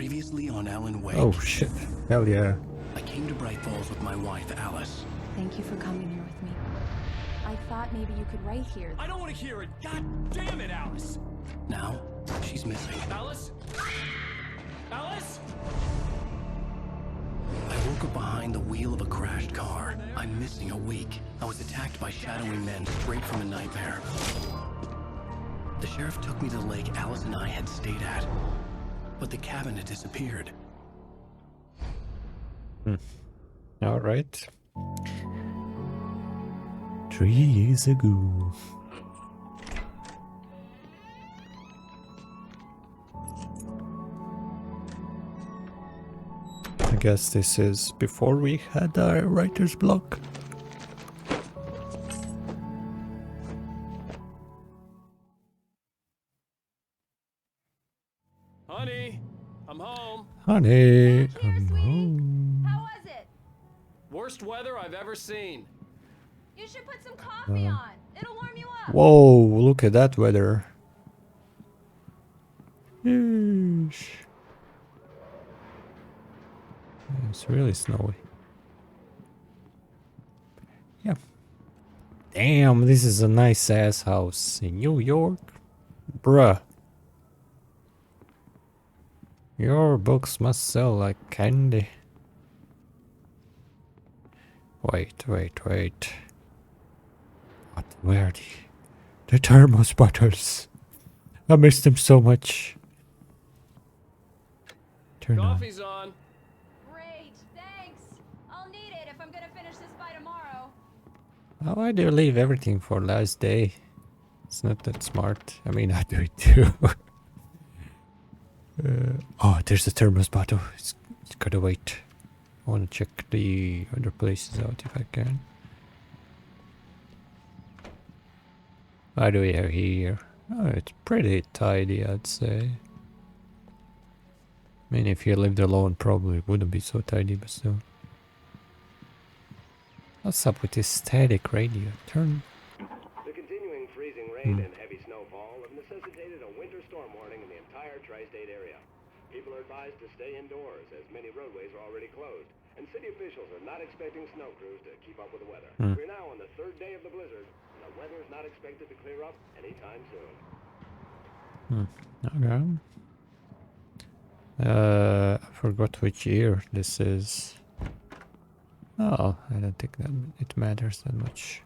Previously on Alan Wake. Oh shit. Hell yeah. I came to Bright Falls with my wife, Alice. Thank you for coming here with me. I thought maybe you could write here. I don't want to hear it! God damn it, Alice! Now, she's missing. Alice? Alice? I woke up behind the wheel of a crashed car. I'm missing a week. I was attacked by shadowy men straight from a nightmare. The sheriff took me to the lake Alice and I had stayed at. But the cabin had disappeared. Alright. 3 years ago. I guess this is before we had our writer's block. Honey, I'm home. Honey, Back here, I'm sweetie. home. How was it? Worst weather I've ever seen. You should put some coffee on. It'll warm you up. Whoa, look at that weather. Yeesh. It's really snowy. Yeah. Damn, this is a nice ass house in New York. Bruh. Your books must sell like candy. Wait. What? Where are the thermos bottles? I miss them so much. Turn on. Coffee's on. Great, thanks. I'll need it if I'm gonna finish this by tomorrow. Why do you leave everything for last day? It's not that smart. I mean, I do it too. Oh, there's the thermos bottle. It's gotta wait. I wanna check the other places out if I can. What do we have here? Oh, it's pretty tidy, I'd say. I mean, if you lived alone, probably it wouldn't be so tidy, but still. What's up with this static radio? Turn. The continuing freezing rain and heavy snowfall have necessitated a winter storm warning in the entire tri-state area. People are advised to stay indoors as many roadways are already closed, and city officials are not expecting snow crews to keep up with the weather. We're now on the 3rd day of the blizzard, and the weather is not expected to clear up anytime soon. Okay. I forgot which year this is. Oh, I don't think that it matters that much.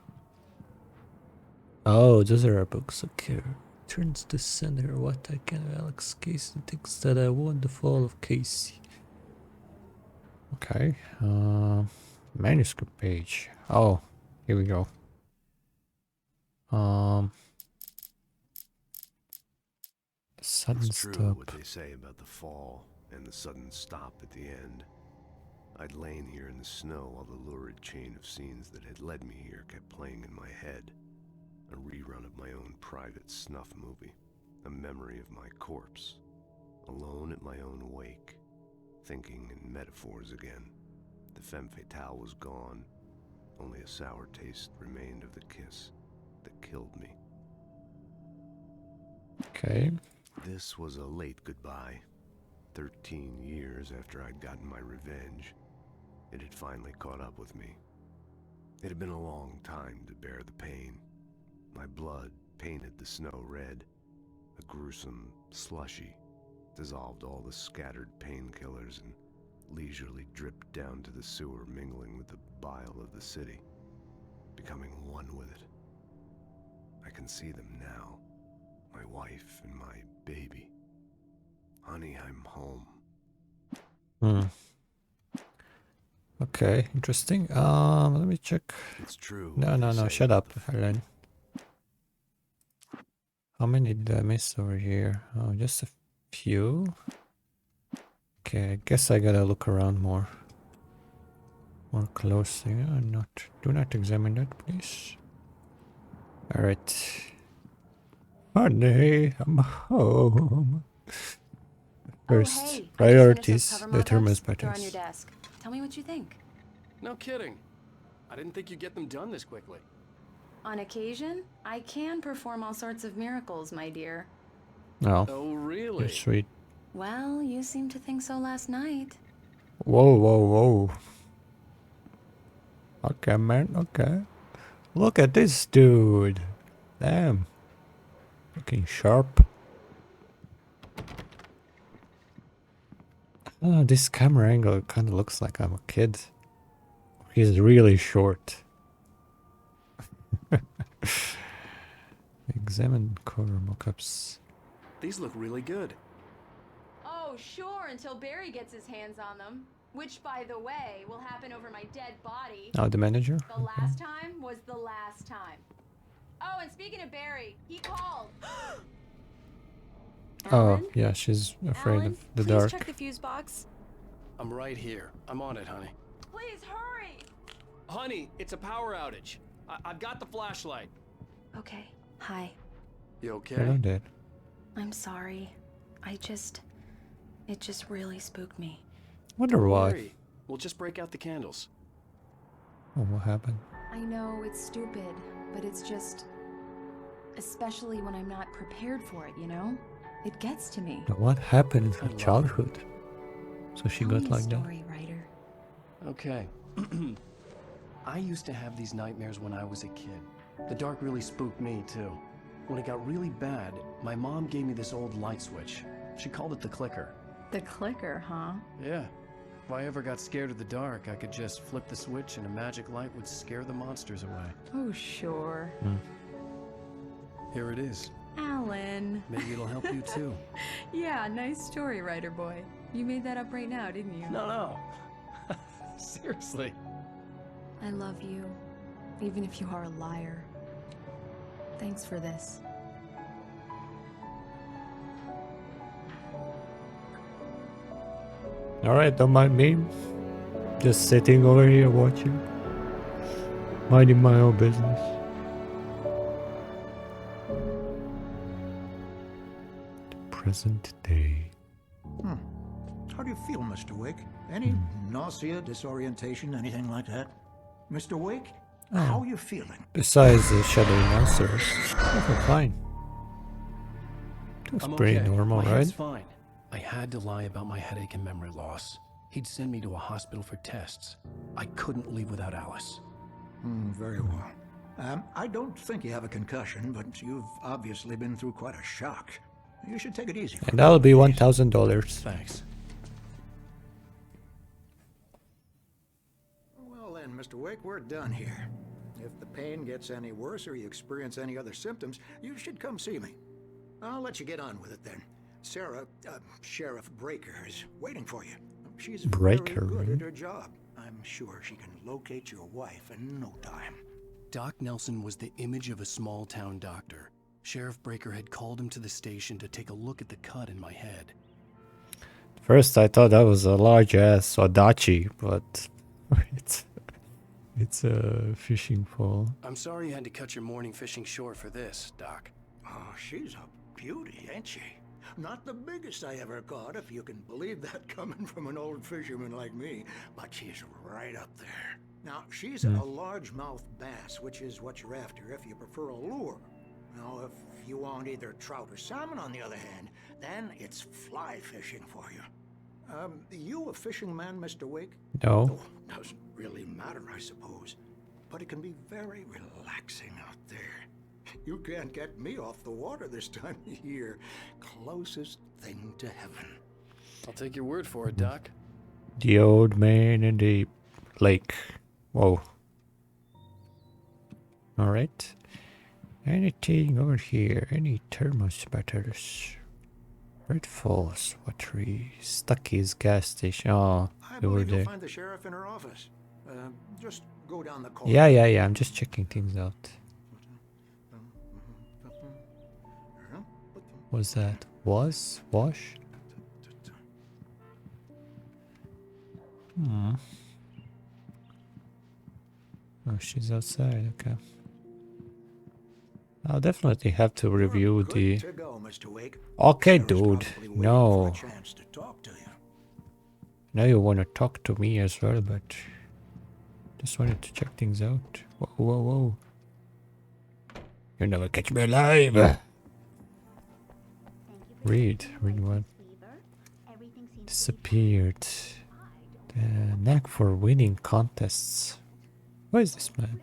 Oh, those are our books. Okay. Turns the center. What I can of Alex Casey thinks that I won the fall of Casey. Okay. Manuscript page. Oh, here we go. Sudden It's true stop. what they say about the fall and the sudden stop at the end. I'd lain here in the snow while the lurid chain of scenes that had led me here kept playing in my head. A rerun of my own private snuff movie. A memory of my corpse. Alone at my own wake. Thinking in metaphors again. The femme fatale was gone. Only a sour taste remained of the kiss that killed me. Okay. This was a late goodbye. 13 years after I'd gotten my revenge, it had finally caught up with me. It had been a long time to bear the pain. My blood painted the snow red. A gruesome slushy dissolved all the scattered painkillers and leisurely dripped down to the sewer, mingling with the bile of the city, becoming one with it. I can see them now. My wife and my baby. Honey, I'm home. Okay, interesting. Let me check. It's true. No, shut up, Helen. How many did I miss over here? Oh, just a few. Okay, I guess I gotta look around more closely. Do not examine that, please. Alright. Honey, I'm home. First, Oh, hey. priorities, I just finished those cover the thermos mock-ups. They're on buttons. your desk. Tell me what you think. No kidding. I didn't think you'd get them done this quickly. On occasion, I can perform all sorts of miracles, my dear. Oh, Oh, really? you're sweet. Well, you seemed to think so last night. Whoa, whoa, whoa. Okay, man, okay. Look at this dude. Damn. Looking sharp. Oh, this camera angle kind of looks like I'm a kid. He's really short. Examine cover mockups. These look really good. Oh, sure, until Barry gets his hands on them. Which, by the way, will happen over my dead body. Oh, the manager? The last time was the last time. Oh, and speaking of Barry, he called. Oh, Alan? yeah, she's afraid Alan, of the please dark. check the fuse box. I'm right here. I'm on it, honey. Please hurry. Honey, it's a power outage. I've got the flashlight. Okay. Hi. You okay? Hello there. I'm sorry. It just really spooked me. Wonder Don't why. worry. We'll just break out the candles. Oh, what happened? I know it's stupid, but it's just... Especially when I'm not prepared for it, you know? It gets to me. What happened in I her love childhood? So she Tell got me a like that? story, writer. Okay. I used to have these nightmares when I was a kid. The dark really spooked me, too. When it got really bad, my mom gave me this old light switch. She called it the clicker. The clicker, huh? Yeah. If I ever got scared of the dark, I could just flip the switch and a magic light would scare the monsters away. Oh, sure. Here it is. Alan. Maybe it'll help you, too. Yeah, nice story, writer boy. You made that up right now, didn't you? No. Seriously. I love you, even if you are a liar. Thanks for this. Alright, don't mind me. Just sitting over here watching. Minding my own business. The present day. How do you feel, Mr. Wake? Any nausea, disorientation, anything like that? Mr. Wake, how are you feeling? Besides the shadowy monsters, I feel fine. Looks I'm pretty okay. normal, My right? head's fine. I had to lie about my headache and memory loss. He'd send me to a hospital for tests. I couldn't leave without Alice. Very well. I don't think you have a concussion, but you've obviously been through quite a shock. You should take it easy. And that'll be $1,000. Thanks. Well then, Mr. Wake, we're done here. If the pain gets any worse or you experience any other symptoms, you should come see me. I'll let you get on with it then. Sarah, Sheriff Breaker, is waiting for you. She's Breaker, very good at her job. I'm sure she can locate your wife in no time. Doc Nelson was the image of a small-town doctor. Sheriff Breaker had called him to the station to take a look at the cut in my head. First, I thought that was a large-ass Adachi, but it's a fishing pole. I'm sorry you had to cut your morning fishing short for this, Doc. Oh, she's a beauty, ain't she? Not the biggest I ever caught, if you can believe that coming from an old fisherman like me, but she's right up there. Now, she's a largemouth bass, which is what you're after if you prefer a lure. Now, if you want either trout or salmon, on the other hand, then it's fly fishing for you. You a fishing man, Mr. Wake? No. Oh, doesn't really matter, I suppose. But it can be very relaxing out there. You can't get me off the water this time of year. Closest thing to heaven. I'll take your word for it, Doc. The old man in the lake. Whoa. Alright. Anything over here? Any thermos batters? Red Falls, watery, Stucky's gas station. Oh, I they were believe you'll there. find the sheriff in her office. Just go down the corridor. Yeah. I'm just checking things out. Was that? Wash? Oh, she's outside. Okay. I'll definitely have to review You're the. good to go, Mr. Wake. Okay, Sheriff's dude. probably waiting No. for a chance to talk to you. Now you want to talk to me as well, but just wanted to check things out. Whoa. You'll never catch me alive. Read what? disappeared. The knack for winning contests. What is this man?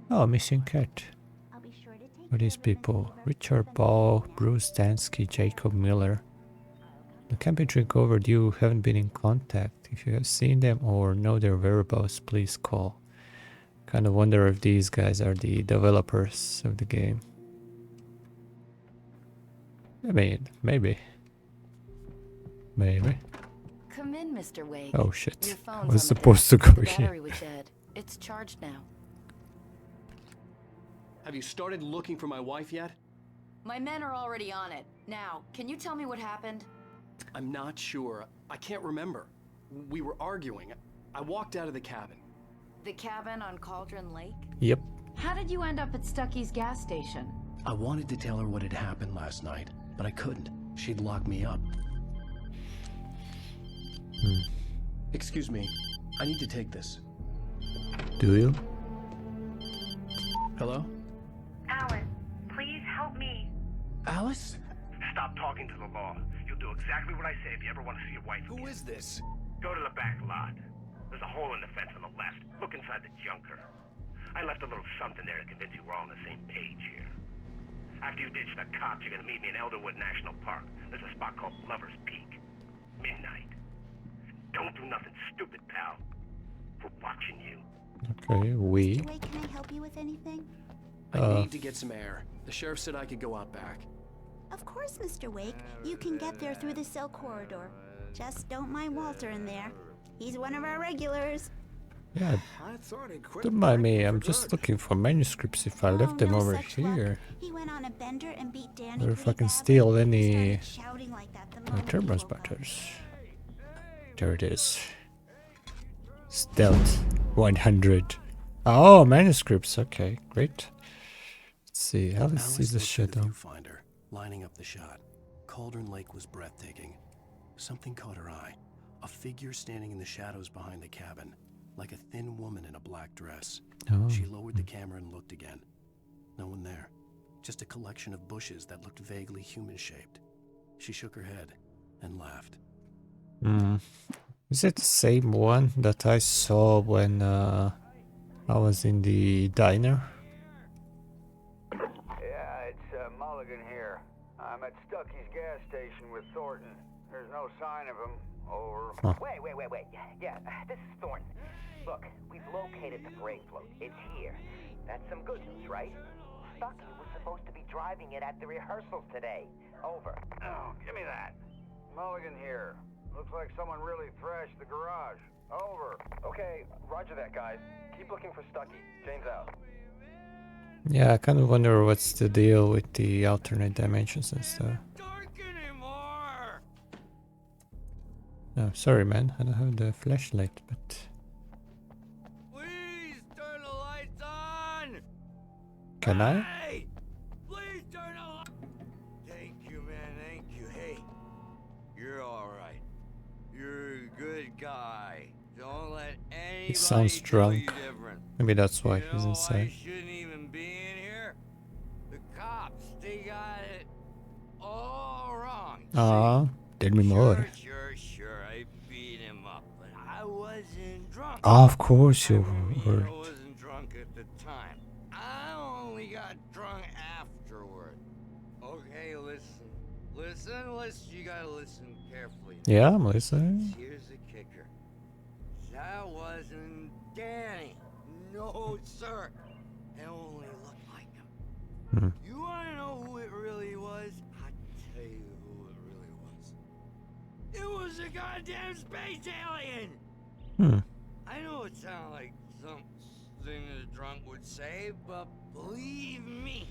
Oh, missing cat. What are these people? Richard Ball, Bruce Dansky, Jacob Miller. The can't be drink overdue, haven't been in contact. If you have seen them or know their whereabouts, please call. Kind of wonder if these guys are the developers of the game. I mean, maybe. Maybe. Come in, Mr. Wake. Oh shit. Your I phone's was on the supposed to desk. go The here. battery was dead. It's charged now. Have you started looking for my wife yet? My men are already on it. Now, can you tell me what happened? I'm not sure. I can't remember. We were arguing. I walked out of the cabin. The cabin on Cauldron Lake? Yep. How did you end up at Stucky's gas station? I wanted to tell her what had happened last night, but I couldn't. She'd lock me up. Excuse me. I need to take this. Do you? Hello? Alan, please help me. Alice? Stop talking to the law. You'll do exactly what I say if you ever want to see your wife again. Who is this? Go to the back lot. There's a hole in the fence on the left. Look inside the junker. I left a little something there to convince you we're all on the same page here. After you ditch the cops, you're gonna meet me in Elderwood National Park. There's a spot called Lover's Peak. Midnight. Don't do nothing stupid, pal. We're watching you. Okay, we. Mr. Wake, can I help you with anything? I need to get some air. The sheriff said I could go out back. Of course, Mr. Wake. You can get there through the cell corridor. Just don't mind Walter in there. He's one of our regulars. Yeah, I thought he quit. don't mind me. drinking I'm for just good. looking for manuscripts if I left them no over such luck. here. He went on a bender and beat Danny Or if pretty I can badly. steal He any started shouting like that the moment he thermos woke up. butters. There it is. Stealth 100. Oh, manuscripts. Okay, great. Let's see. Alice sees the looked through shadow. viewfinder, lining up the shot. Cauldron Lake was breathtaking. Something caught her eye. A figure standing in the shadows behind the cabin, like a thin woman in a black dress. Oh. She lowered the camera and looked again. No one there. Just a collection of bushes that looked vaguely human-shaped. She shook her head and laughed. Is it the same one that I saw when I was in the diner? Yeah, it's Mulligan here. I'm at Stucky's gas station with Thornton. There's no sign of him. Over. Huh. Wait. Yeah, this is Thornton. Look, we've located the brake float. It's here. That's some good news, right? Stucky was supposed to be driving it at the rehearsals today. Over. Oh, give me that. Mulligan here. Looks like someone really thrashed the garage. Over. Okay, roger that, guys. Keep looking for Stucky. Jane's out. Yeah, I kind of wonder what's the deal with the alternate dimensions and stuff. Oh, sorry, man. I don't have the flashlight, but Please turn the lights on. can I? Hey, please turn the lights. Thank you, man. Thank you. Hey, you're all right. You're a good guy. Don't let anybody He sounds tell you drunk. different. Maybe that's why You he's know, inside. I shouldn't even be in here. The cops, they got it all wrong. Ah, tell me more. Sure. I beat him up, but I wasn't drunk. Of course you I were. wasn't drunk at the time. I only got drunk afterward. Okay, listen. You gotta listen carefully. Yeah, I'm listening. Here's the kicker. That wasn't Danny. No, sir. It only looked like him. You wanna know who it really was? I'll tell you who it really was. It was a goddamn space alien! I know it sounds like something a drunk would say, but believe me,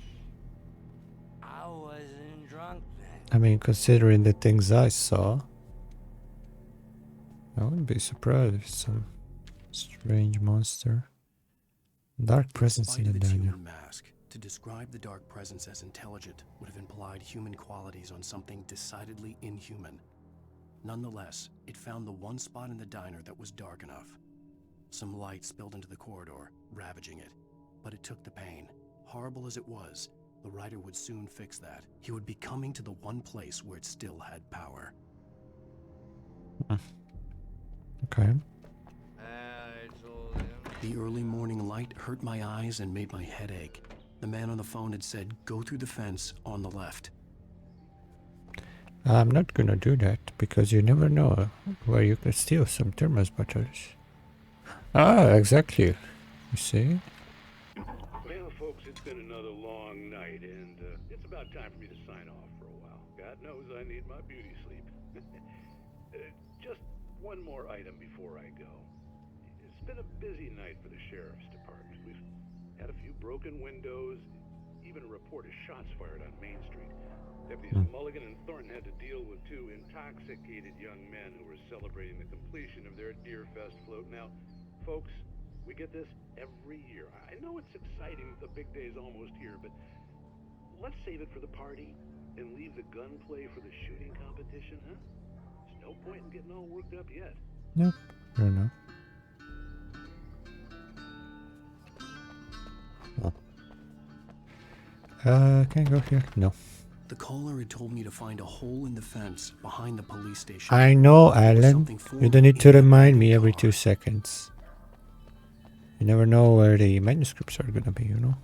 I wasn't drunk then. I mean, considering the things I saw, I wouldn't be surprised if some strange monster. Dark presence in Despite the its diner. human mask, to describe the dark presence as intelligent would have implied human qualities on something decidedly inhuman. Nonetheless, it found the one spot in the diner that was dark enough. Some light spilled into the corridor, ravaging it. But it took the pain. Horrible as it was, the writer would soon fix that. He would be coming to the one place where it still had power. Okay. The early morning light hurt my eyes and made my head ache. The man on the phone had said, go through the fence on the left. I'm not gonna do that because you never know where you can steal some thermos bottles. Ah, exactly. You see? Well, folks, it's been another long night, and it's about time for me to sign off for a while. God knows I need my beauty sleep. Just one more item before I go. It's been a busy night for the sheriff's department. We've had a few broken windows, even a report of shots fired on Main Street. Deputies Mulligan and Thornton had to deal with two intoxicated young men who were celebrating the completion of their Deer Fest float. Now, folks, we get this every year. I know it's exciting that the big day's almost here, but let's save it for the party and leave the gunplay for the shooting competition, huh? There's no point in getting all worked up yet. Nope. Fair enough. Can I go here? No. The caller had told me to find a hole in the fence behind the police station. I know, Alan. You don't need to remind me every 2 seconds. You never know where the manuscripts are gonna be, you know?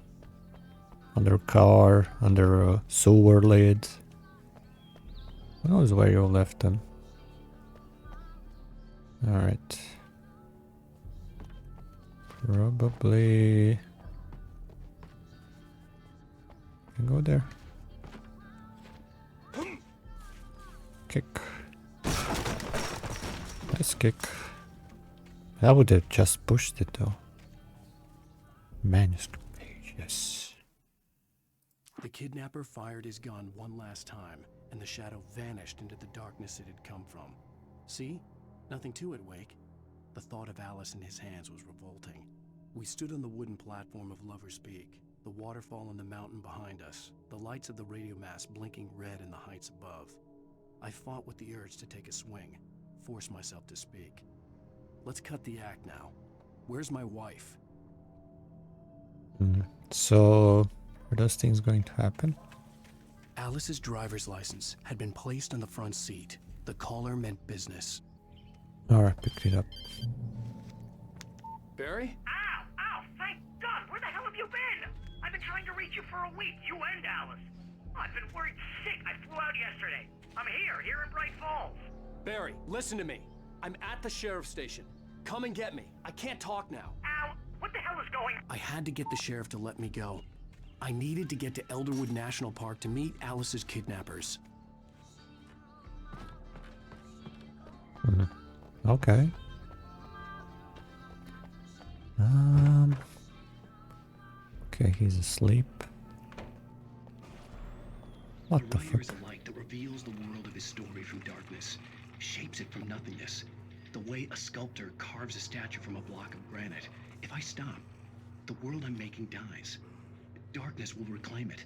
Under a car, under a sewer lid. Who knows where you left them? Alright. Probably... can go there. Kick. Nice kick. I would have just pushed it though. Manuscript page, yes. The kidnapper fired his gun one last time, and the shadow vanished into the darkness it had come from. See? Nothing to it, Wake. The thought of Alice in his hands was revolting. We stood on the wooden platform of Lover's Peak, the waterfall on the mountain behind us, the lights of the radio mast blinking red in the heights above. I fought with the urge to take a swing, force myself to speak. Let's cut the act now. Where's my wife? So, are those things going to happen? Alice's driver's license had been placed on the front seat. The caller meant business. Alright, picked it up. Barry? Ow! Ow! Thank God! Where the hell have you been? I've been trying to reach you for a week, you and Alice. I've been worried sick. I flew out yesterday. I'm here in Bright Falls. Barry, listen to me. I'm at the sheriff's station. Come and get me. I can't talk now. Ow! What the hell is going on? I had to get the sheriff to let me go. I needed to get to Elderwood National Park to meet Alice's kidnappers. Okay. Okay, he's asleep. What the fuck? Is a light that reveals the world of his story from darkness, shapes it from nothingness. The way a sculptor carves a statue from a block of granite. If I stop, the world I'm making dies. Darkness will reclaim it.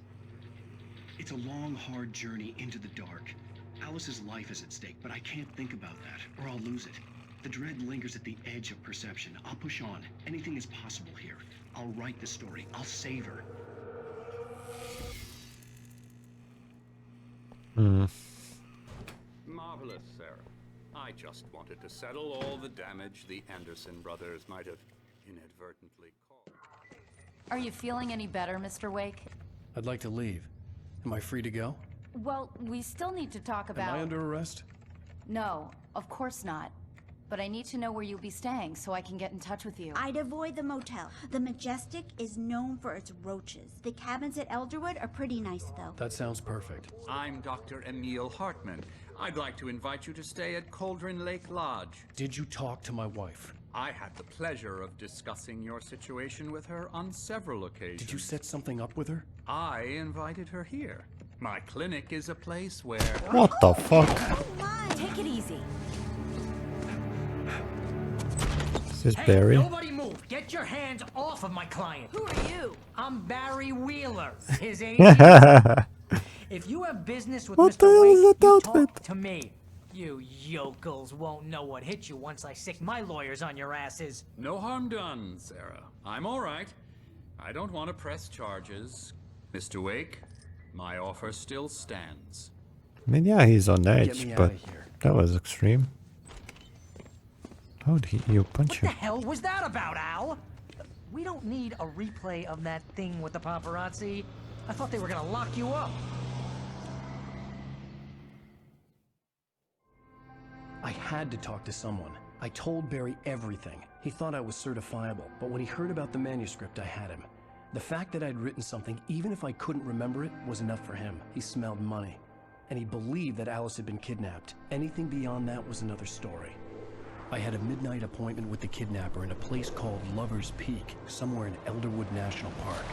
It's a long, hard journey into the dark. Alice's life is at stake, but I can't think about that, or I'll lose it. The dread lingers at the edge of perception. I'll push on. Anything is possible here. I'll write the story. I'll save her. Marvelous, Sarah. I just wanted to settle all the damage the Anderson brothers might have inadvertently caused. Are you feeling any better, Mr. Wake? I'd like to leave. Am I free to go? Well, we still need to talk about... Am I under arrest? No, of course not. But I need to know where you'll be staying so I can get in touch with you. I'd avoid the motel. The Majestic is known for its roaches. The cabins at Elderwood are pretty nice, though. That sounds perfect. I'm Dr. Emil Hartman. I'd like to invite you to stay at Cauldron Lake Lodge. Did you talk to my wife? I had the pleasure of discussing your situation with her on several occasions. Did you set something up with her? I invited her here. My clinic is a place where... What the fuck? Take it easy. This is Barry. Nobody move! Get your hands off of my client! Who are you? I'm Barry Wheeler, his agent. If you have business with Mr. Wake, you talk to me. You yokels won't know what hit you once I sick my lawyers on your asses. No harm done, Sarah. I'm all right. I don't want to press charges. Mr. Wake, my offer still stands. I mean, yeah, he's on edge, but that was extreme. How did you punch What him? the hell was that about, Al? We don't need a replay of that thing with the paparazzi. I thought they were gonna lock you up. I had to talk to someone. I told Barry everything. He thought I was certifiable, but when he heard about the manuscript, I had him. The fact that I'd written something, even if I couldn't remember it, was enough for him. He smelled money. And he believed that Alice had been kidnapped. Anything beyond that was another story. I had a midnight appointment with the kidnapper in a place called Lover's Peak, somewhere in Elderwood National Park.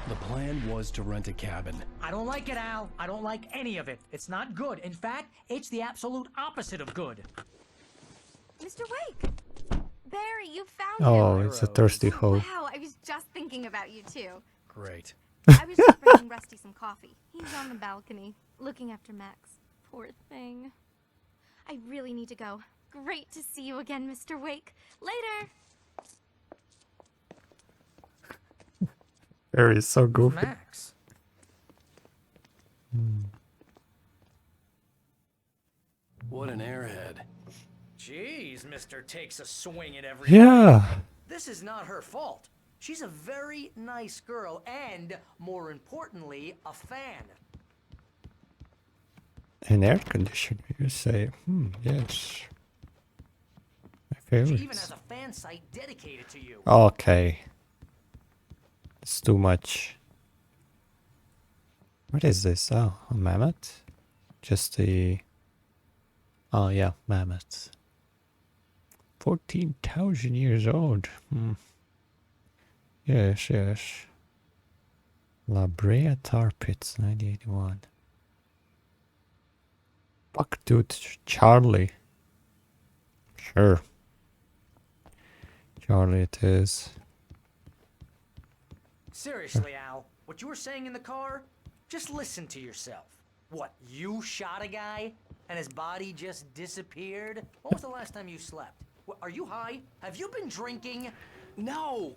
The plan was to rent a cabin. I don't like it, Al. I don't like any of it. It's not good. In fact, it's the absolute opposite of good. Mr. Wake! Barry, you found Oh, him! it's a thirsty hoe. Wow, I was just thinking about you too. Great. I was just bringing Rusty some coffee. He's on the balcony, looking after Max. Poor thing. I really need to go. Great to see you again, Mr. Wake. Later! Barry is so goofy. Max. What an airhead. Jeez, Mr. Takes a swing at everything. Yeah. This is not her fault. She's a very nice girl and, more importantly, a fan. An air conditioner, you say? Yes. My She even favorites. has a fan site dedicated to you. Okay. It's too much. What is this? Oh, a mammoth? Just the... Oh yeah, mammoth. 14,000 years old. Yes, yes. La Brea Tar Pits, 1981. Bucktooth Charlie. Sure. Charlie it is. Seriously, Al, what you were saying in the car? Just listen to yourself. What, you shot a guy and his body just disappeared? When was the last time you slept? What, are you high? Have you been drinking? No!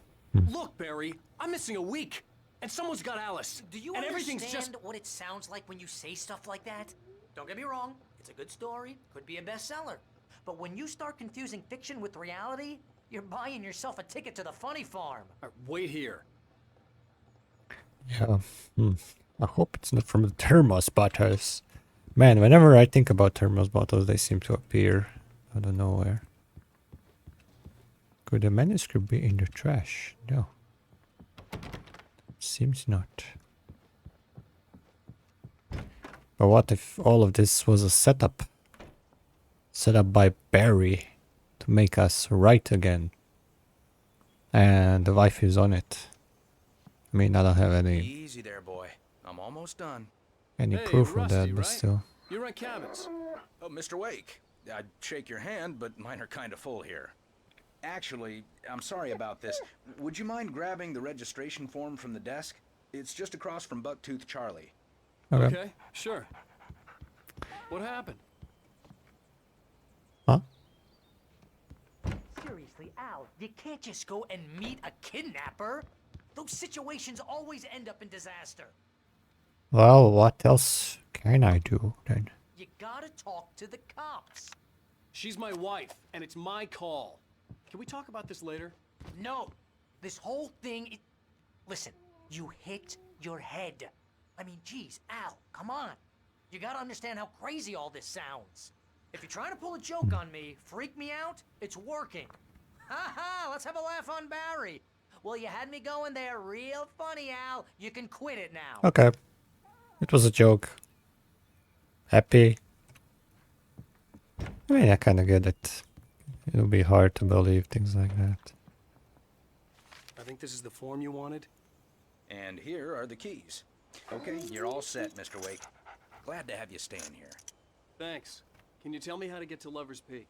Look, Barry, I'm missing a week, and someone's got Alice. Do you and understand everything's just... what it sounds like when you say stuff like that? Don't get me wrong, it's a good story, could be a bestseller. But when you start confusing fiction with reality, you're buying yourself a ticket to the funny farm. Wait here. Yeah. I hope it's not from the thermos bottles. Man, whenever I think about thermos bottles, they seem to appear out of nowhere. Could the manuscript be in the trash? No. Seems not. But what if all of this was a setup? Set up by Barry to make us right again. And the wife is on it. I mean, I don't have any Easy there, boy. I'm almost done. Any proof of that, but still. You rent cabins. Oh, Mr. Wake. I'd shake your hand, but mine are kind of full here. Actually, I'm sorry about this. Would you mind grabbing the registration form from the desk? It's just across from Bucktooth Charlie. Okay, sure. What happened? Huh? Seriously, Al, you can't just go and meet a kidnapper. Those situations always end up in disaster. Well, what else can I do then? You gotta talk to the cops. She's my wife, and it's my call. Can we talk about this later? No, this whole thing. Listen, you hit your head. I mean, geez, Al, come on. You gotta understand how crazy all this sounds. If you're trying to pull a joke on me, freak me out, it's working. Ha ha, let's have a laugh on Barry. Well, you had me going there real funny, Al. You can quit it now. Okay. It was a joke. Happy. I mean, I kind of get it. It'll be hard to believe things like that. I think this is the form you wanted. And here are the keys. Okay, you're all set, Mr. Wake. Glad to have you staying here. Thanks. Can you tell me how to get to Lover's Peak?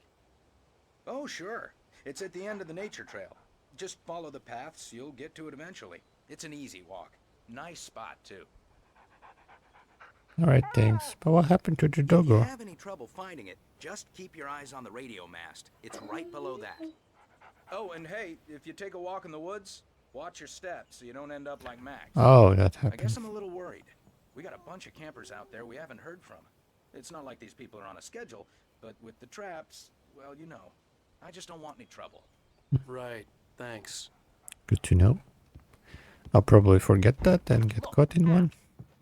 Oh, sure. It's at the end of the nature trail. Just follow the paths, you'll get to it eventually. It's an easy walk. Nice spot, too. Alright, thanks. But what happened to the If you doggo? have any trouble finding it, just keep your eyes on the radio mast. It's right below that. Oh, and hey, if you take a walk in the woods, watch your steps so you don't end up like Max. Oh, that I guess happened. I'm a little worried. We got a bunch of campers out there we haven't heard from. It's not like these people are on a schedule, but with the traps, well, you know. I just don't want any trouble. Right, thanks. Good to know. I'll probably forget that and get caught in one.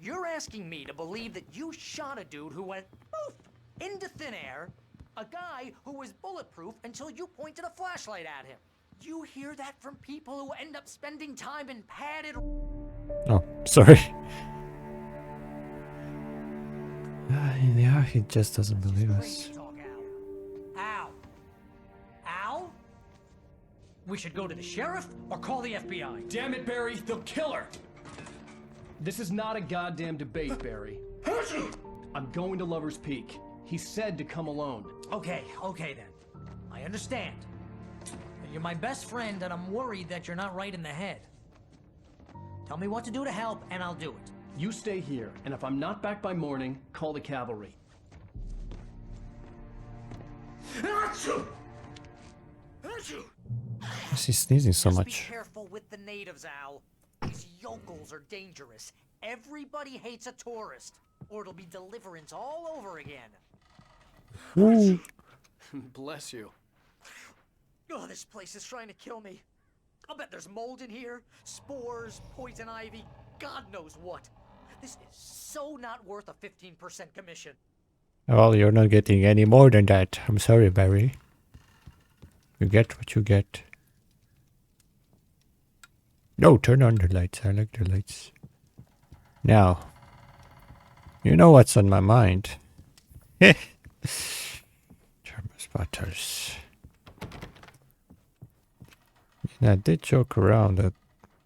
You're asking me to believe that you shot a dude who went poof into thin air, a guy who was bulletproof until you pointed a flashlight at him. You hear that from people who end up spending time in padded... Oh, sorry. Yeah, he just doesn't believe us. Al? Al? We should go to the sheriff or call the FBI. Damn it, Barry, they'll kill her! This is not a goddamn debate, Barry. I'm going to Lover's Peak. He said to come alone. Okay then. I understand. You're my best friend and I'm worried that you're not right in the head. Tell me what to do to help and I'll do it. You stay here, and if I'm not back by morning, call the cavalry. Is he sneezing so Just much? be careful with the natives, Al. These yokels are dangerous. Everybody hates a tourist, or it'll be Deliverance all over again. Ooh. Bless you. Oh, this place is trying to kill me. I'll bet there's mold in here, spores, poison ivy, God knows what. This is so not worth a 15% commission. Well, you're not getting any more than that. I'm sorry, Barry. You get what you get. No, turn on the lights. I like the lights. Now, you know what's on my mind. Thermos bottles. And I did joke around that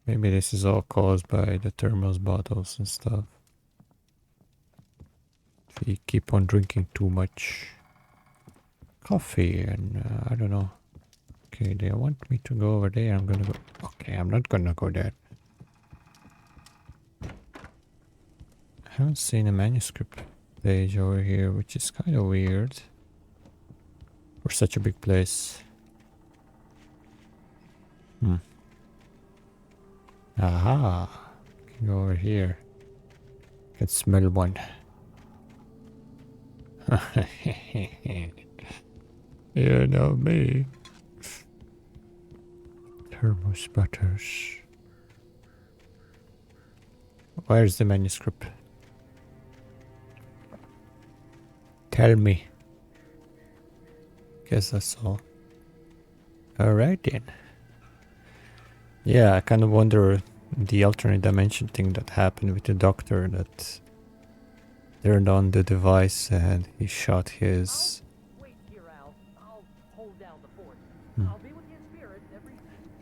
maybe this is all caused by the thermos bottles and stuff. If you keep on drinking too much coffee and I don't know. Okay, they want me to go over there. I'm gonna go. Okay, I'm not gonna go there. I haven't seen a manuscript page over here, which is kind of weird for such a big place. Aha! Can go over here. Can smell one. You know me. Thermos butters. Where's the manuscript? Tell me. Guess that's all. Alright then. Yeah, I kind of wonder the alternate dimension thing that happened with the doctor that turned on the device and he shot his...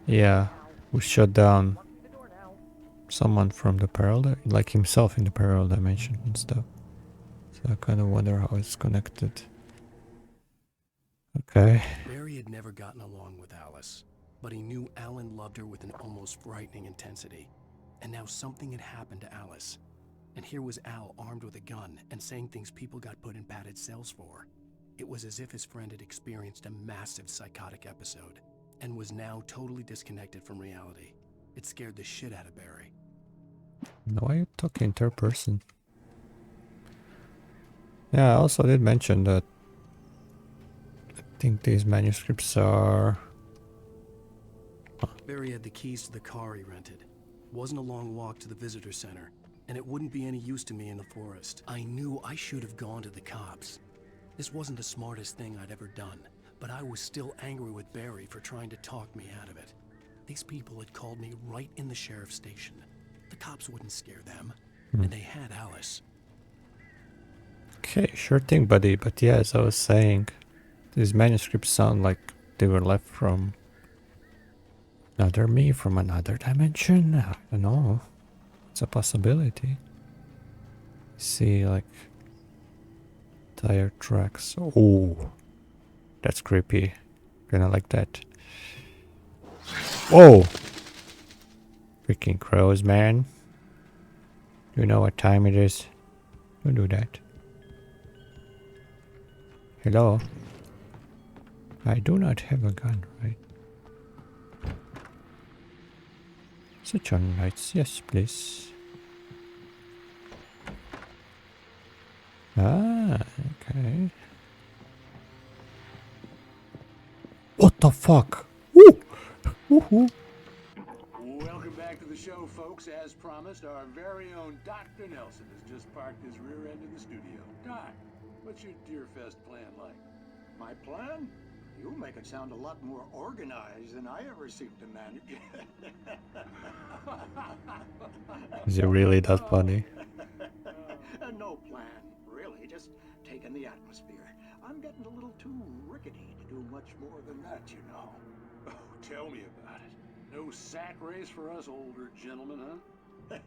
Yeah, who shut down someone from the parallel, like himself in the parallel dimension and stuff. So I kind of wonder how it's connected. Okay. Barry had never gotten along with Alice, but he knew Alan loved her with an almost frightening intensity. And now something had happened to Alice. And here was Al armed with a gun and saying things people got put in padded cells for. It was as if his friend had experienced a massive psychotic episode and was now totally disconnected from reality. It scared the shit out of Barry. Why are you talking third person? Yeah, I also did mention that I think these manuscripts are... Barry had the keys to the car he rented. Wasn't a long walk to the visitor center, and it wouldn't be any use to me in the forest. I knew I should have gone to the cops. This wasn't the smartest thing I'd ever done, but I was still angry with Barry for trying to talk me out of it. These people had called me right in the sheriff's station. The cops wouldn't scare them, and they had Alice. Okay, sure thing, buddy. But yeah, as I was saying, these manuscripts sound like they were left from another me, from another dimension. I don't know. It's a possibility. See, like, tire tracks. Oh, that's creepy. Kinda like that. Whoa! Freaking crows, man. Do you know what time it is? Don't do that. Hello? I do not have a gun, right? Switch on lights. Yes, please. Ah, okay. What the fuck? Woo! Woohoo! Welcome back to the show, folks. As promised, our very own Dr. Nelson has just parked his rear end in the studio. Doc, what's your Deerfest plan like? My plan? You make it sound a lot more organized than I ever seem to manage. Is it really that funny? No plan, really. Just taking the atmosphere. I'm getting a little too rickety to do much more than that, you know. Oh, tell me about it. No sack race for us older gentlemen, huh?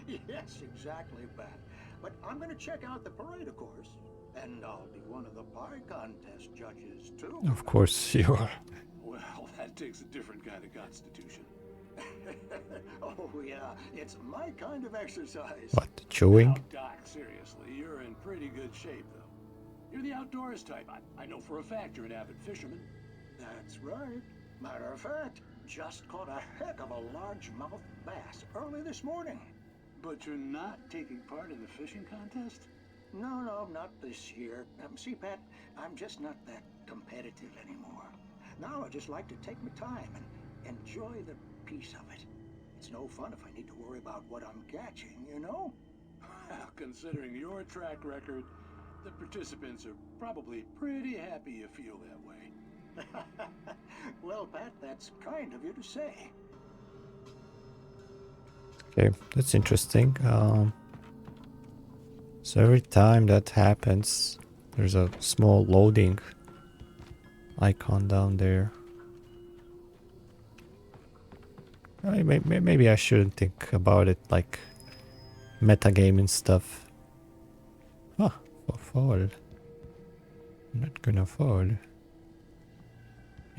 Yes, exactly, Pat. But I'm going to check out the parade, of course. And I'll be one of the pie contest judges, too. Of course you are. Well, that takes a different kind of constitution. Oh, yeah. It's my kind of exercise. What, chewing? Now, Doc, seriously, you're in pretty good shape, though. You're the outdoors type. I know for a fact you're an avid fisherman. That's right. Matter of fact, just caught a heck of a largemouth bass early this morning. But you're not taking part in the fishing contest? No, not this year. See, Pat, I'm just not that competitive anymore. Now I just like to take my time and enjoy the piece of it. It's no fun if I need to worry about what I'm catching, you know? Well, considering your track record, the participants are probably pretty happy you feel that way. Well, Pat, that's kind of you to say. Okay, that's interesting. So every time that happens, there's a small loading icon down there. Maybe I shouldn't think about it like metagaming stuff. Ah, for fall. I'm not gonna fall.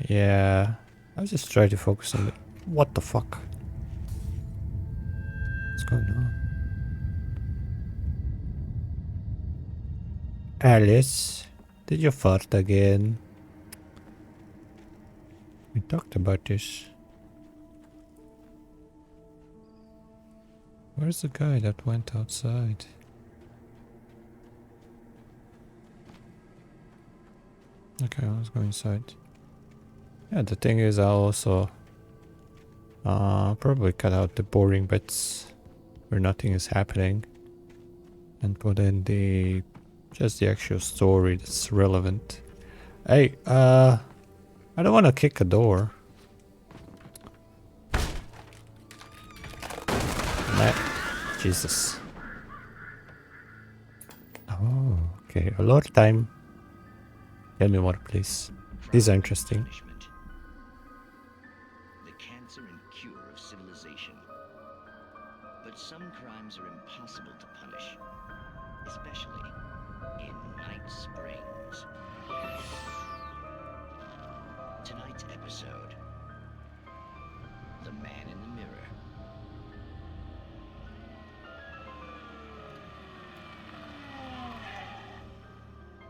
Yeah, I'll just try to focus on the... What the fuck? What's going on? Alice, did you fart again? We talked about this. Where's the guy that went outside? Okay, let's go inside. Yeah, the thing is, I'll also probably cut out the boring bits where nothing is happening and put in just the actual story that's relevant. Hey, I don't want to kick a door. Nah, Jesus. Oh, okay. A lot of time. Tell me more, please. These are interesting. The cancer and cure of civilization. But some crimes are impossible to punish, especially in Night Springs. Tonight's episode: The Man in the Mirror.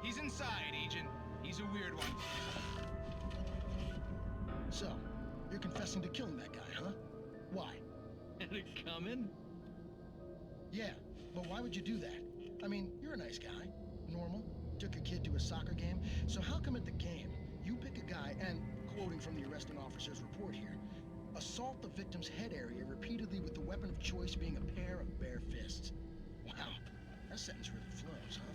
He's inside, Agent. He's a weird one. So, you're confessing to killing that guy, huh? Why? Had it coming? Yeah, but why would you do that? I mean, you're a nice guy. Normal. Took a kid to a soccer game. So how come at the game, you pick a guy and, quoting from the arresting officer's report here, assault the victim's head area repeatedly with the weapon of choice being a pair of bare fists? Wow, that sentence really flows, huh?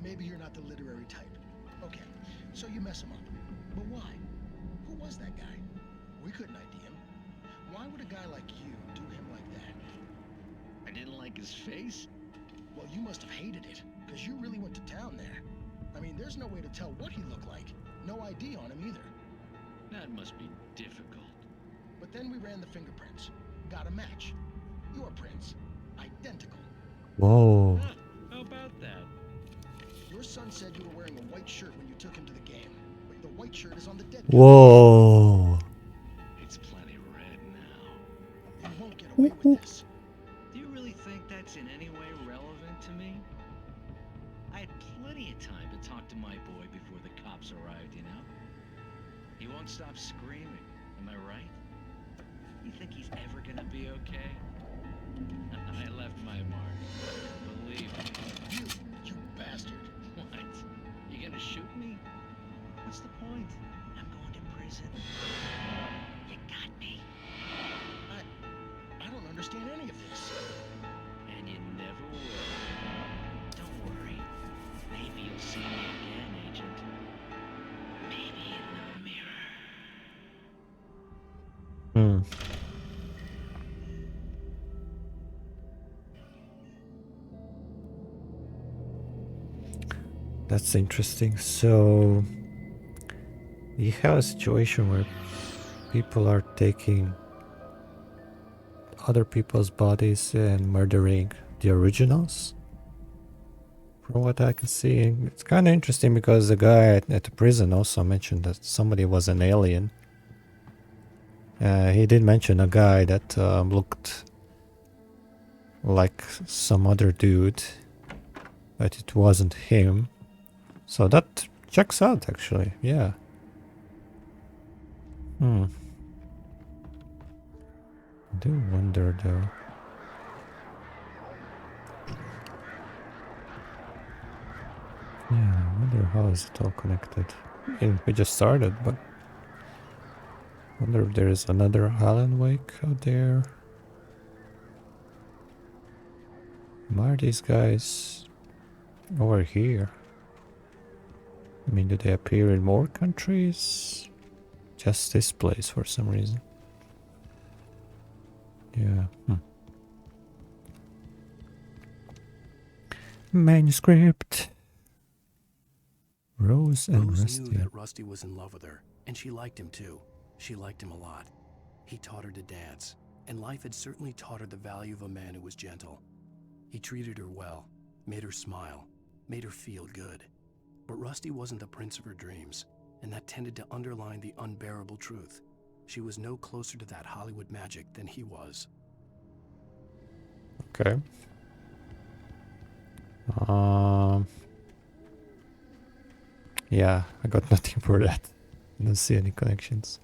Maybe you're not the literary type. Okay, so you mess him up. But why? Who was that guy? We couldn't ID him. Why would a guy like you do him like that? I didn't like his face? Well, you must have hated it, because you really went to town there. I mean, there's no way to tell what he looked like. No ID on him either. That must be difficult. But then we ran the fingerprints. Got a match. Your prints. Identical. Whoa. How about that? Your son said you were wearing a white shirt when you took him to the game. But the white shirt is on the dead guy. Whoa. It's plenty red now. You won't get away with this. Do you really think that's in any way relevant to me? I had plenty of time to talk to my boy before the cops arrived, you know? He won't stop screaming, am I right? You think he's ever gonna be okay? I left my mark. Believe me. You bastard. What? You gonna shoot me? What's the point? I'm going to prison. You got me. I don't understand any of this. And you never will. Don't worry. Maybe you'll see me again, Agent. Maybe in the mirror. Hmm. That's interesting. So you have a situation where people are taking other people's bodies and murdering the originals. From what I can see, it's kind of interesting because the guy at the prison also mentioned that somebody was an alien. He did mention a guy that looked like some other dude, but it wasn't him. So that checks out, actually. Yeah. I do wonder, though. Yeah, I wonder how is it all connected. I mean, we just started, but I wonder if there is another Alan Wake out there. Why are these guys over here? I mean, do they appear in more countries? Just this place for some reason. Yeah. Manuscript. Rose and Rusty. Knew that Rusty was in love with her, and she liked him too. She liked him a lot. He taught her to dance, and life had certainly taught her the value of a man who was gentle. He treated her well, made her smile, made her feel good. But Rusty wasn't the prince of her dreams, and that tended to underline the unbearable truth. She was no closer to that Hollywood magic than he was. Okay. Yeah, I got nothing for that. I don't see any connections.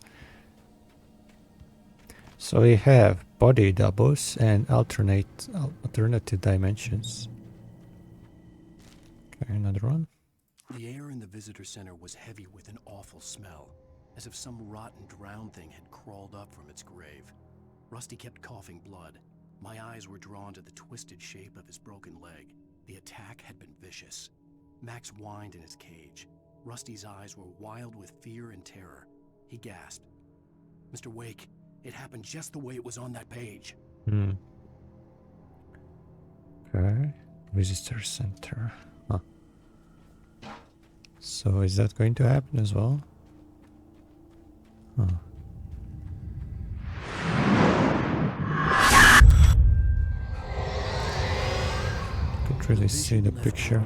So we have body doubles and alternative dimensions. Okay, another one. The air in the visitor center was heavy with an awful smell, as if some rotten drowned thing had crawled up from its grave. Rusty kept coughing blood. My eyes were drawn to the twisted shape of his broken leg. The attack had been vicious. Max whined in his cage. Rusty's eyes were wild with fear and terror. He gasped. "Mr. Wake, it happened just the way it was on that page." Okay. Visitor center. Huh. So is that going to happen as well? Huh. Can't really see the picture.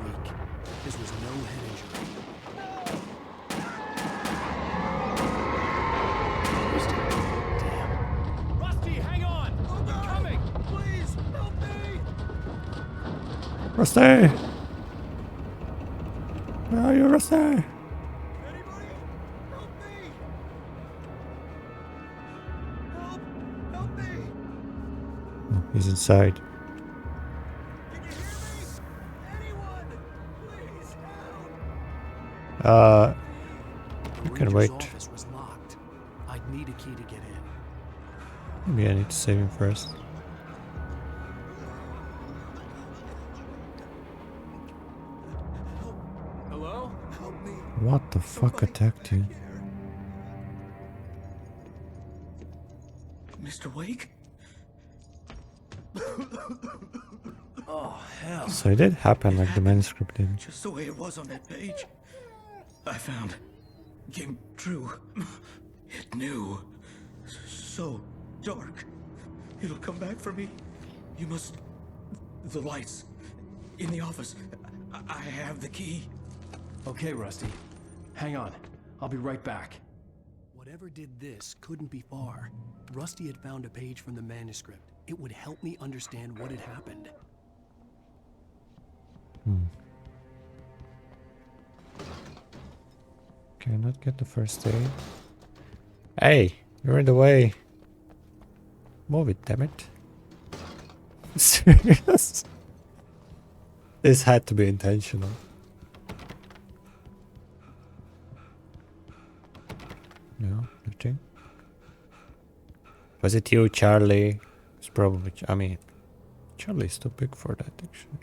This was no head injury. Damn. Rusty, hang on! I'm coming! Please, help me! Rusty! Where are you, Rusty? Anybody? Help me! Help me! Oh, he's inside. You can wait. Office was locked. I'd need a key to get in. Maybe I need to save him first. Hello? Help me. What the fuck attacked you? Mr. Wake? Oh, hell. So it did happen like the manuscript did. Just the way it was on that page. I found. Came true. It knew. So dark. It'll come back for me. You must. The lights. In the office. I have the key. Okay, Rusty. Hang on. I'll be right back. Whatever did this couldn't be far. Rusty had found a page from the manuscript. It would help me understand what had happened. Cannot get the first aid. Hey, you're in the way. Move it, damn it. Serious? This had to be intentional. No, nothing. Was it you, Charlie? It's probably. I mean, Charlie's too big for that, actually.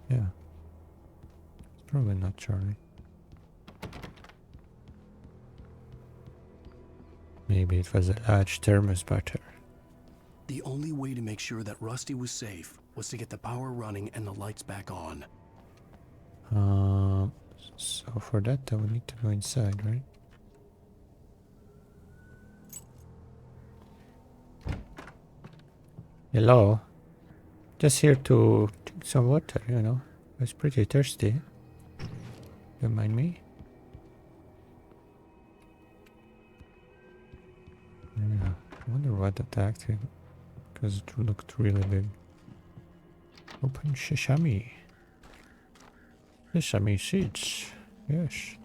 Yeah. It's probably not Charlie. Maybe it was a large thermos butter. The only way to make sure that Rusty was safe was to get the power running and the lights back on. So for that, I would need to go inside, right? Hello. Just here to drink some water, you know. I was pretty thirsty. Don't mind me. Yeah, I wonder what attacked him. Because it looked really big. Open sesame. Sesame seeds. Yes.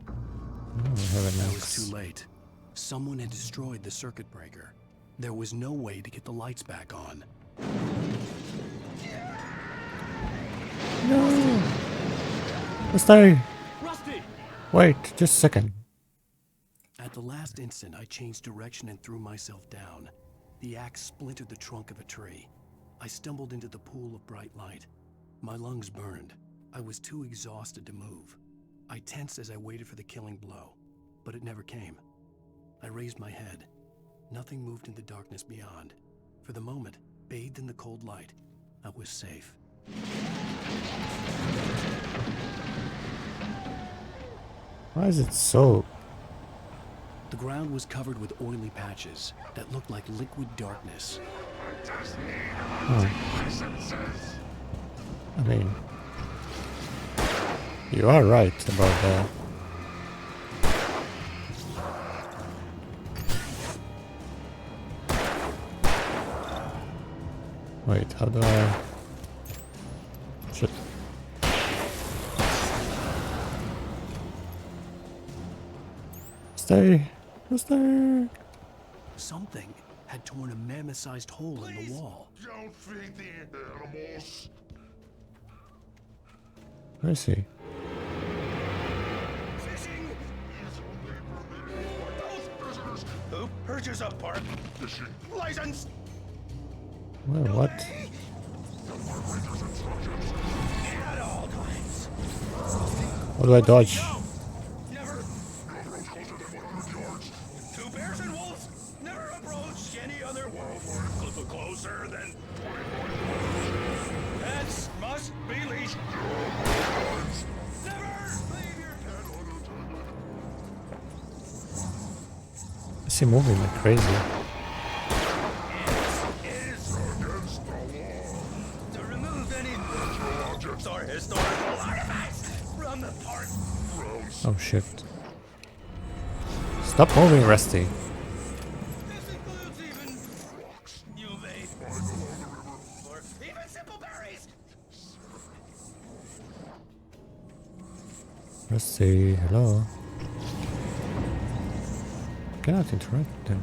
Now we have an It axe. was too late. Someone had destroyed the circuit breaker. There was no way to get the lights back on. No! Stay! Rusty! Wait, just a second. At the last instant, I changed direction and threw myself down. The axe splintered the trunk of a tree. I stumbled into the pool of bright light. My lungs burned. I was too exhausted to move. I tensed as I waited for the killing blow, but it never came. I raised my head. Nothing moved in the darkness beyond. For the moment, bathed in the cold light, I was safe. Why is it so? The ground was covered with oily patches that looked like liquid darkness. Oh. I mean, you are right about that. Wait, how do I... Shit. Stay! Stay! Something had torn a mammoth-sized hole in the wall. Don't feed the animals. I see. Who purges a park license? Well, what? At all times. How do I dodge? Two bears and wolves never approach any other wildlife closer than. Pets must be leashed. Never leave your Is he moving like crazy? to remove any objects or historical artifacts from the park. Oh shit. Stop moving, Rusty. This includes even UV or even simple berries. Rusty, hello. Cannot interact them.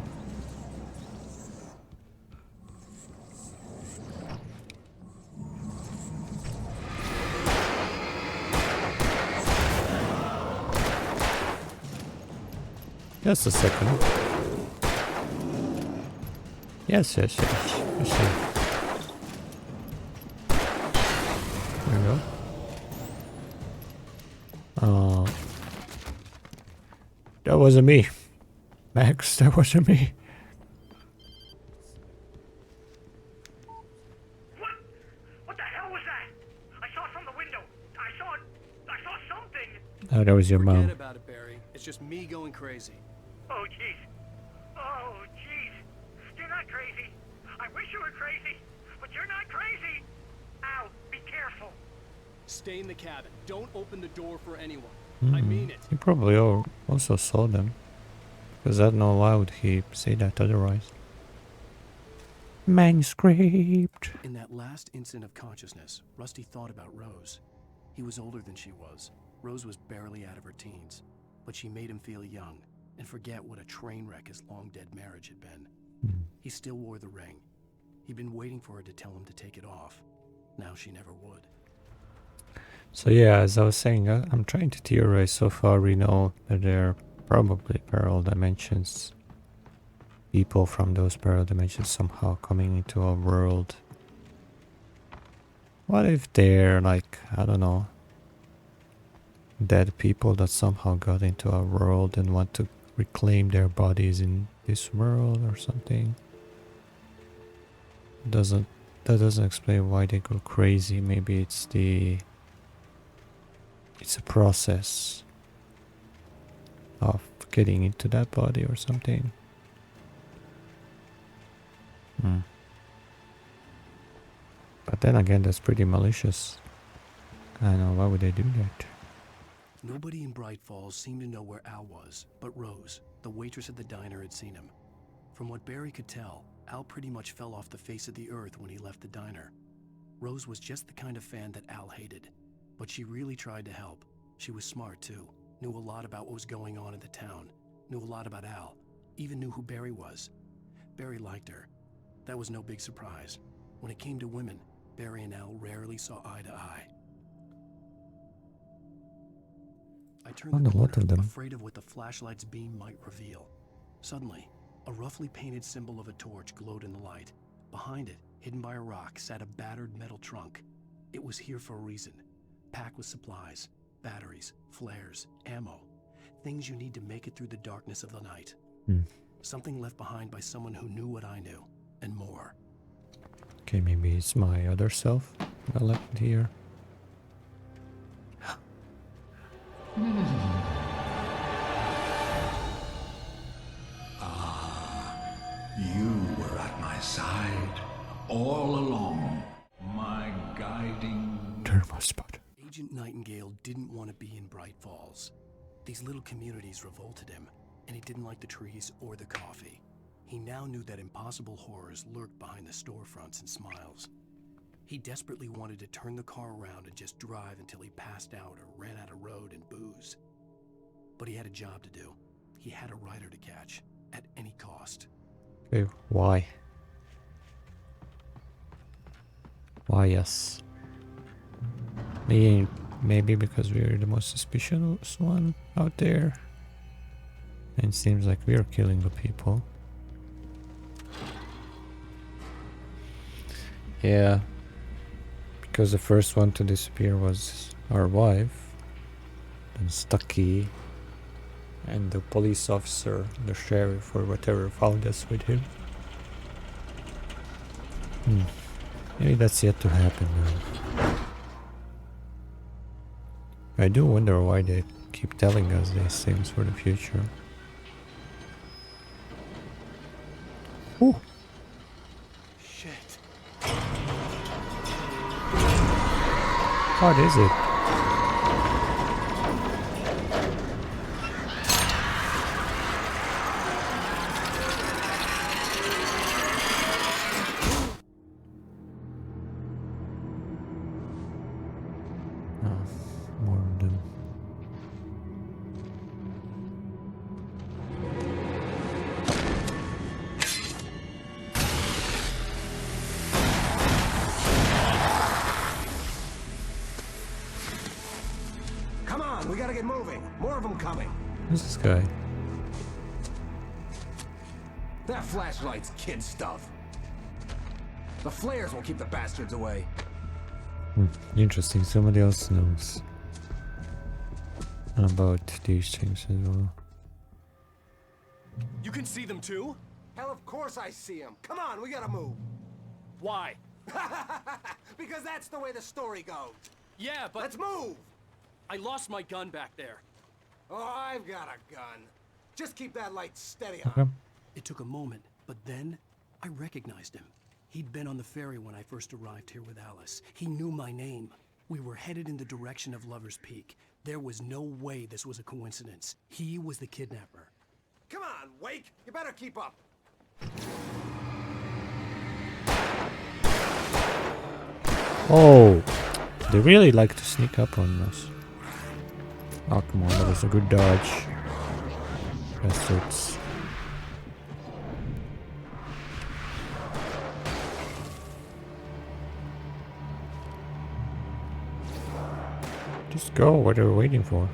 Just a second. Yes. There we go. That wasn't me. Max, that wasn't me. What the hell was that? I saw it from the window. I saw something. Oh, that was your mom. Forget about it, Barry. It's just me going crazy. Oh, jeez. Oh, jeez. You're not crazy. I wish you were crazy, but you're not crazy. Ow, be careful. Stay in the cabin. Don't open the door for anyone. Hmm. I mean it. He probably also saw them. Because I don't know why would he say that otherwise. Manuscript. In that last instant of consciousness, Rusty thought about Rose. He was older than she was. Rose was barely out of her teens, but she made him feel young and forget what a train wreck his long-dead marriage had been. He still wore the ring. He'd been waiting for her to tell him to take it off. Now she never would. So yeah, as I was saying, I'm trying to theorize. So far we know that they're Probably parallel dimensions. People from those parallel dimensions somehow coming into our world. What if they're like, I don't know, dead people that somehow got into our world and want to reclaim their bodies in this world or something? That doesn't explain why they go crazy. Maybe it's a process of getting into that body or something. But then again, that's pretty malicious. I know, why would they do that? Nobody in Bright Falls seemed to know where Al was, but Rose, the waitress at the diner, had seen him. From what Barry could tell, Al pretty much fell off the face of the earth when he left the diner. Rose was just the kind of fan that Al hated, but she really tried to help. She was smart too, knew a lot about what was going on in the town, knew a lot about Al, even knew who Barry was. Barry liked her. That was no big surprise. When it came to women, Barry and Al rarely saw eye to eye. I turned the corner, afraid of what the flashlight's beam might reveal. Suddenly, a roughly painted symbol of a torch glowed in the light. Behind it, hidden by a rock, sat a battered metal trunk. It was here for a reason, packed with supplies, batteries, flares, ammo, things you need to make it through the darkness of the night. Something left behind by someone who knew what I knew, and more. Okay, maybe it's my other self that left it here. You were at my side all along, my guiding thermos. Agent Nightingale didn't want to be in Bright Falls. These little communities revolted him, and he didn't like the trees or the coffee. He now knew that impossible horrors lurked behind the storefronts and smiles. He desperately wanted to turn the car around and just drive until he passed out or ran out of road and booze. But he had a job to do. He had a rider to catch, at any cost. Okay, why? Why us? Maybe because we're the most suspicious one out there. And it seems like we're killing the people. Yeah. Because the first one to disappear was our wife. Then Stucky. And the police officer, the sheriff or whatever, found us with him. Maybe that's yet to happen now. I do wonder why they keep telling us these things for the future. Ooh. Shit. What is it? More of them. Come on, we gotta get moving. More of them coming. Who's this guy? That flashlight's kid stuff. The flares won't keep the bastards away. Interesting, somebody else knows about these things as well. You can see them too? Hell, of course I see them. Come on, we gotta move. Why? Because that's the way the story goes. Yeah, but... Let's move! I lost my gun back there. Oh, I've got a gun. Just keep that light steady Okay. on. It took a moment, but then I recognized him. He'd been on the ferry when I first arrived here with Alice. He knew my name. We were headed in the direction of Lover's Peak. There was no way this was a coincidence. He was the kidnapper. Come on, Wake! You better keep up. Oh, they really like to sneak up on us. Oh, come on, that was a good dodge. Bastards. Just go, what are we waiting for?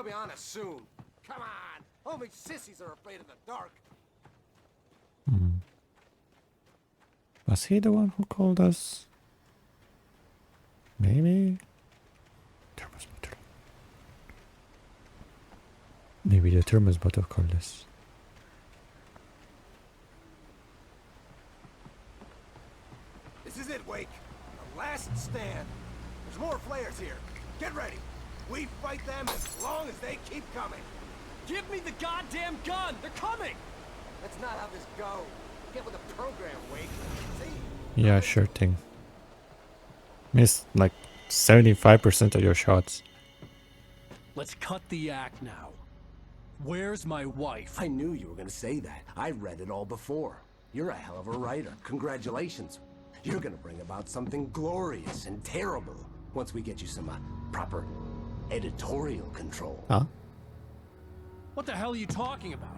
He'll be on us soon. Come on! Only sissies are afraid of the dark. Was he the one who called us? Maybe? Thermos bottle. Maybe the thermos bottle called us. This is it, Wake. The last stand. There's more flares here. Get ready. We fight them as long as they keep coming. Give me the goddamn gun! They're coming! That's not how this goes. Get with the program, Wake. See? Yeah, sure thing. Missed like 75% of your shots. Let's cut the act now. Where's my wife? I knew you were gonna say that. I read it all before. You're a hell of a writer. Congratulations. You're gonna bring about something glorious and terrible once we get you some proper editorial control. Huh? What the hell are you talking about?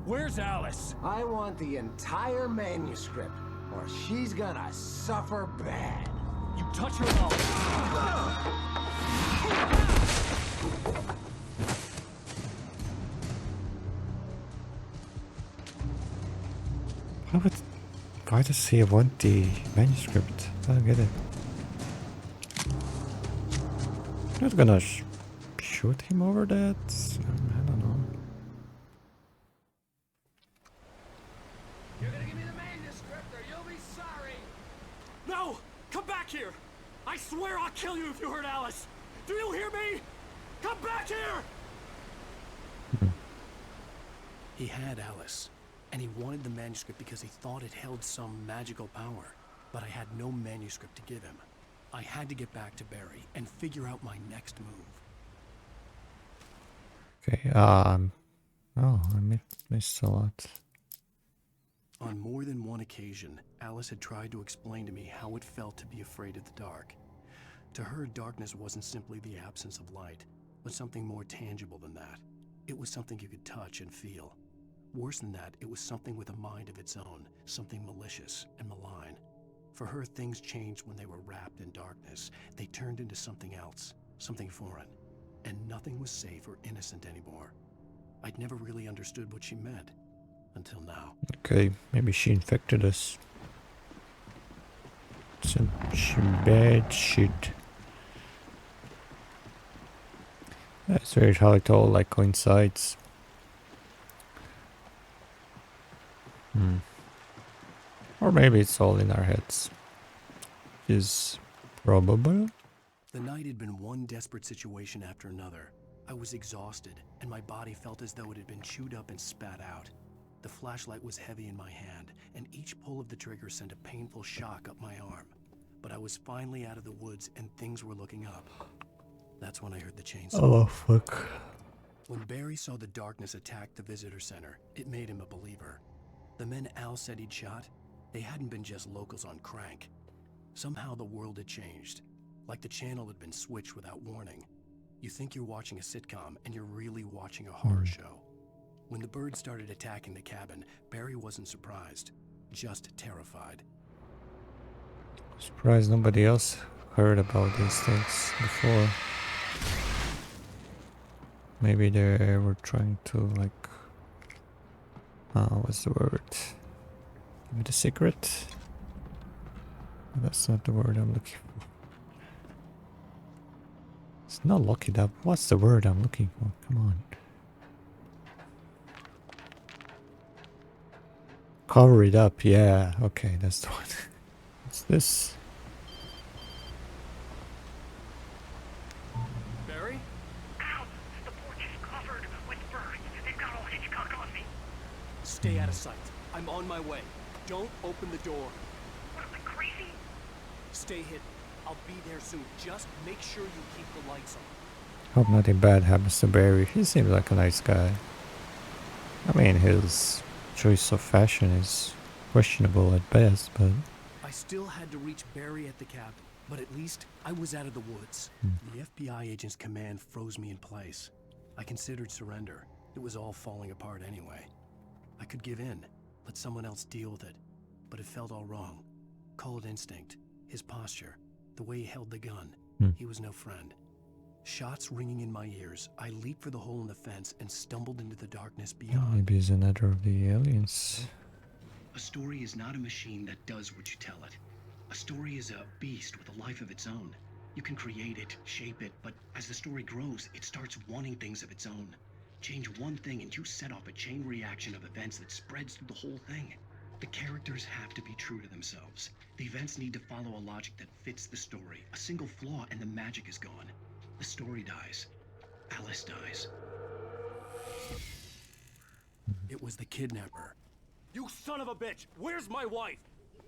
Where's Alice? I want the entire manuscript, or she's gonna suffer bad. You touch her and Why does he want the manuscript? I don't get it. Not gonna shoot him over that? I don't know. You're gonna give me the manuscript or you'll be sorry. No! Come back here! I swear I'll kill you if you hurt Alice! Do you hear me? Come back here! He had Alice, and he wanted the manuscript because he thought it held some magical power. But I had no manuscript to give him. I had to get back to Barry and figure out my next move. Okay, oh, I missed a lot. On more than one occasion, Alice had tried to explain to me how it felt to be afraid of the dark. To her, darkness wasn't simply the absence of light, but something more tangible than that. It was something you could touch and feel. Worse than that, it was something with a mind of its own, something malicious and malign. For her, things changed when they were wrapped in darkness. They turned into something else, something foreign, and nothing was safe or innocent anymore. I'd never really understood what she meant, until now. Okay, maybe she infected us. Some bad shit. That's weird how it all like coincides. Or maybe it's all in our heads. Is probable. The night had been one desperate situation after another. I was exhausted, and my body felt as though it had been chewed up and spat out. The flashlight was heavy in my hand, and each pull of the trigger sent a painful shock up my arm. But I was finally out of the woods, and things were looking up. That's when I heard the chainsaw. Oh, fuck. When Barry saw the darkness attack the visitor center, it made him a believer. The men Al said he'd shot, they hadn't been just locals on crank. Somehow the world had changed, like the channel had been switched without warning. You think you're watching a sitcom, and you're really watching a horror show. When the birds started attacking the cabin, Barry wasn't surprised, just terrified. Surprised nobody else heard about these things before. Maybe they were trying to like... what's the word? Give me the secret? That's not the word I'm looking for. It's not lock it up. What's the word I'm looking for? Come on. Cover it up, yeah. Okay, that's the one. What's this? Barry? Ow! The porch is covered with birds. They've got all Hitchcock on me. Stay out of sight. I'm on my way. Don't open the door. What am I, crazy? Stay hidden. I'll be there soon. Just make sure you keep the lights on. Hope nothing bad happens to Barry. He seems like a nice guy. I mean, his choice of fashion is questionable at best, but... I still had to reach Barry at the cabin, but at least I was out of the woods. The FBI agent's command froze me in place. I considered surrender. It was all falling apart anyway. I could give in, let someone else deal with it, but it felt all wrong. Call it instinct, his posture, the way he held the gun. He was no friend. Shots ringing in my ears, I leaped for the hole in the fence and stumbled into the darkness beyond. Maybe it's another of the aliens. A story is not a machine that does what you tell it. A story is a beast with a life of its own. You can create it, shape it, but as the story grows, it starts wanting things of its own. Change one thing and you set off a chain reaction of events that spreads through the whole thing. The characters have to be true to themselves. The events need to follow a logic that fits the story. A single flaw and the magic is gone. The story dies. Alice dies. It was the kidnapper. You son of a bitch! Where's my wife?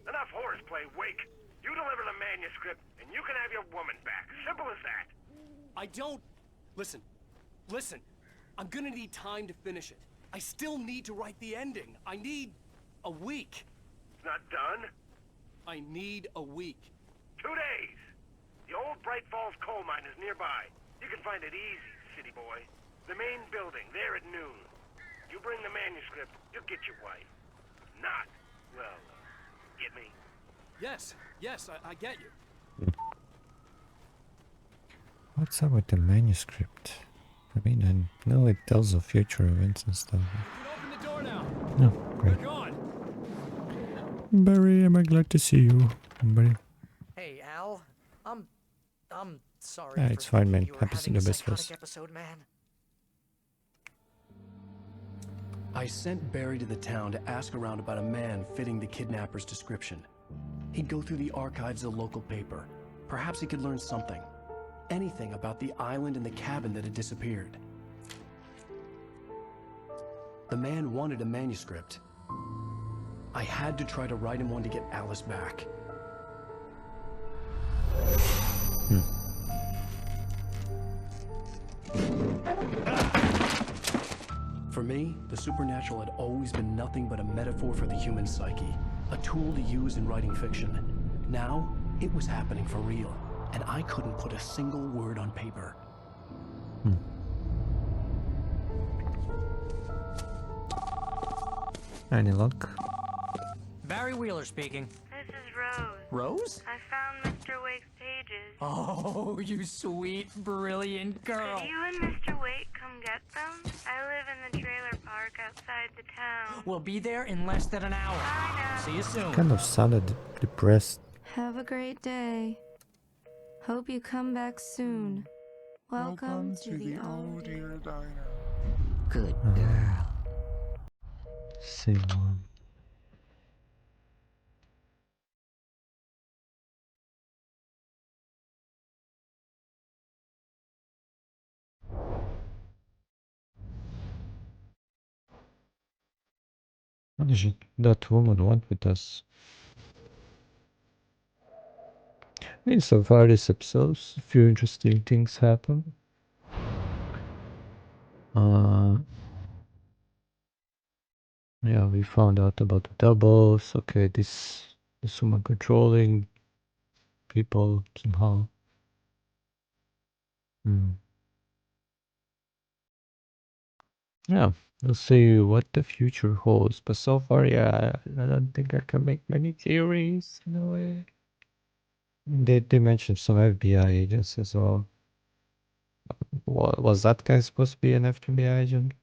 Enough horseplay, Wake. You deliver the manuscript, and you can have your woman back. Simple as that. I don't... Listen. I'm gonna need time to finish it. I still need to write the ending. I need a week. It's not done? I need a week. 2 days. The old Bright Falls coal mine is nearby. You can find it easy, city boy. The main building, there at noon. You bring the manuscript, you'll get your wife. Not, well, get me? Yes, I get you. What's up with the manuscript? I mean, I know it tells of future events and stuff. Open the door now. No, great. They're gone. Barry, am I glad to see you, buddy? Hey, Al. I'm sorry. Yeah, for it's fine, man. thinking you were Happens to having the a best of us. psychotic episode, man. I sent Barry to the town to ask around about a man fitting the kidnapper's description. He'd go through the archives of the local paper. Perhaps he could learn something. Anything about the island and the cabin that had disappeared. The man wanted a manuscript. I had to try to write him one to get Alice back. For me, the supernatural had always been nothing but a metaphor for the human psyche, a tool to use in writing fiction. Now, it was happening for real, and I couldn't put a single word on paper. Any luck? Barry Wheeler speaking. This is Rose. Rose? I found Mr. Wake's pages. Oh, you sweet, brilliant girl. Could you and Mr. Wake come get them? I live in the trailer park outside the town. We'll be there in less than an hour. See you soon. Kind of sounded depressed. Have a great day. Hope you come back soon. Welcome to the old dear diner. Good girl. Stay warm. What did that woman want with us? I mean, so far this episode, a few interesting things happen. Yeah, we found out about the doubles. Okay, this woman controlling people somehow. Yeah, we'll see what the future holds. But so far, yeah, I don't think I can make many theories in a way. They mentioned some FBI agents as well. Was that guy supposed to be an FBI agent?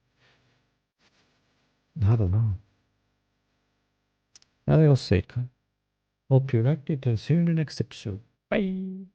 I don't know. I will see. Hope you liked it and see you in the next episode. Bye!